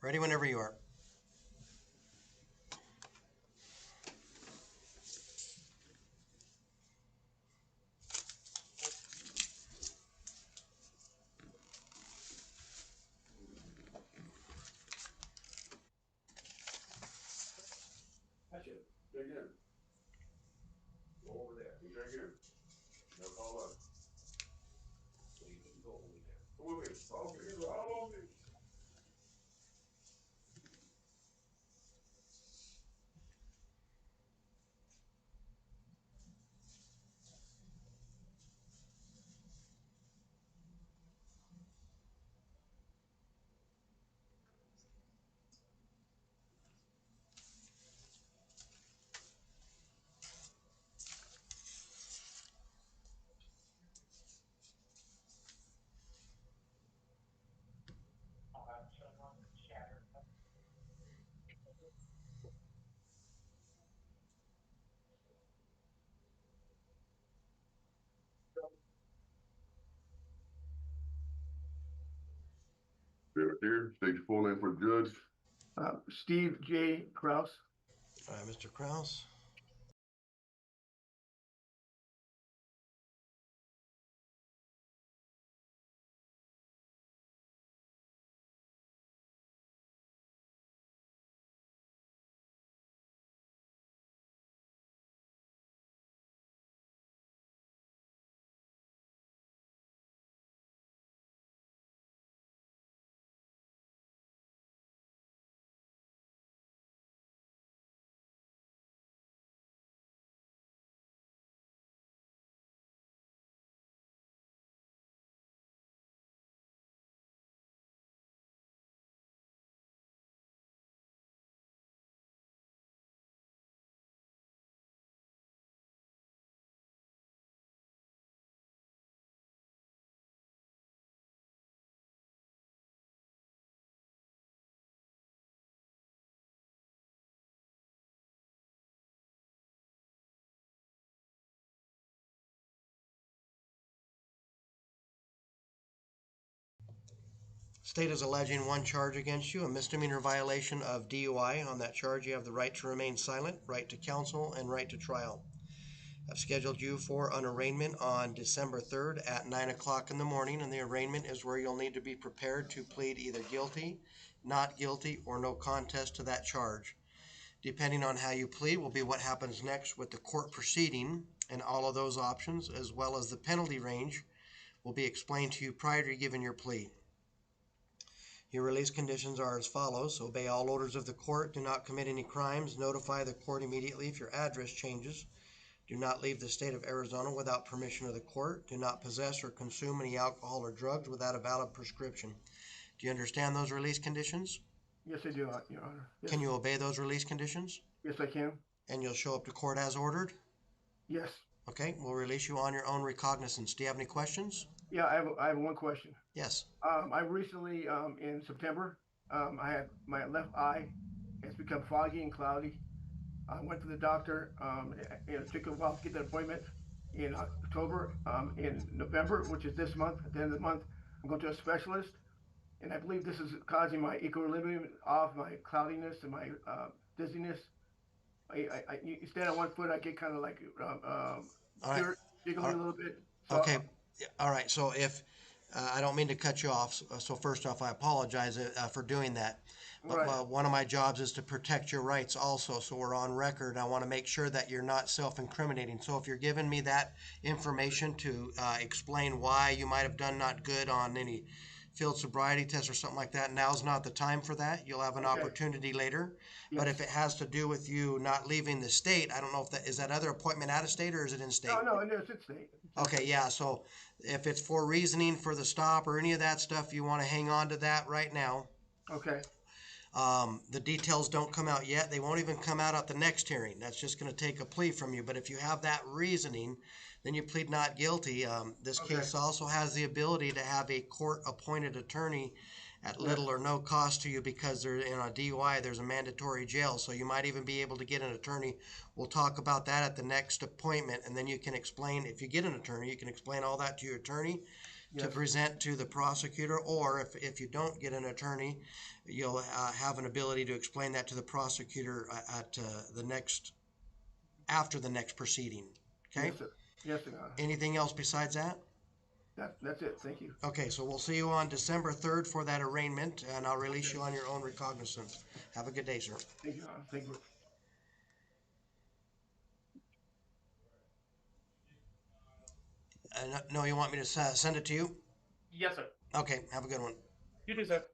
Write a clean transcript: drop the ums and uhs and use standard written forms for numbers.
Ready whenever you are. That's it. Dig in. Go over there. You dig in. Now call up. So you can go over there. Go over here. Okay, go all over there. Right there. State your full name for the judge. Steve J. Kraus. All right, Mr. Kraus. State is alleging one charge against you, a misdemeanor violation of DUI. On that charge, you have the right to remain silent, right to counsel, and right to trial. I've scheduled you for an arraignment on December 3rd at 9 o'clock in the morning, and the arraignment is where you'll need to be prepared to plead either guilty, not guilty, or no contest to that charge. Depending on how you plead will be what happens next with the court proceeding, and all of those options, as well as the penalty range, will be explained to you prior to giving your plea. Your release conditions are as follows. Obey all orders of the court. Do not commit any crimes. Notify the court immediately if your address changes. Do not leave the state of Arizona without permission of the court. Do not possess or consume any alcohol or drugs without a valid prescription. Do you understand those release conditions? Yes, I do, Your Honor. Yes. Can you obey those release conditions? Yes, I can. And you'll show up to court as ordered? Yes. Okay, we'll release you on your own recognizance. Do you have any questions? Yeah, I have one question. Yes. I recently, in September, I had my left eye has become foggy and cloudy. I went to the doctor. It took a while to get that appointment in October. In November, which is this month, at the end of the month, I'm going to a specialist, and I believe this is causing my equilibrium off, my cloudiness and my dizziness. You stand on one foot, I get kind of like All right. jiggly All a right. little bit. So Okay. All right. So if I don't mean to cut you off, so first off, I apologize for doing that. But right. one of my jobs is to protect your rights also. So we're on record. I want to make sure that you're not self-incriminating. So if you're giving me that information to explain why you might have done not good on any field sobriety test or something like that, now's not the time for that. You'll have an Okay. opportunity later. But if Yes. it has to do with you not leaving the state, I don't know if that is that other appointment out of state or is it in state? No, it's state. Okay, yeah, so if it's for reasoning for the stop or any of that stuff, you want to hang on to that right now. Okay. The details don't come out yet. They won't even come out at the next hearing. That's just going to take a plea from you. But if you have that reasoning, then you plead not guilty. This Okay. case also has the ability to have a court-appointed attorney at Yes. little or no cost to you because there, in a DUI, there's a mandatory jail. So you might even be able to get an attorney. We'll talk about that at the next appointment, and then you can explain, if you get an attorney, you can explain all that to your attorney to Yes. present to the prosecutor, or if you don't get an attorney, you'll have an ability to explain that to the prosecutor at the next, after the next proceeding. Okay? Yes, sir. Yes, Your Honor. Anything else besides that? That's it. Thank you. Okay, so we'll see you on December 3rd for that arraignment, and I'll release Okay. you on your own recognizance. Have a good day, sir. Thank you, Your Honor. Thank you. No, you want me to send it to you? Yes, sir. Okay, have a good one. You too, sir.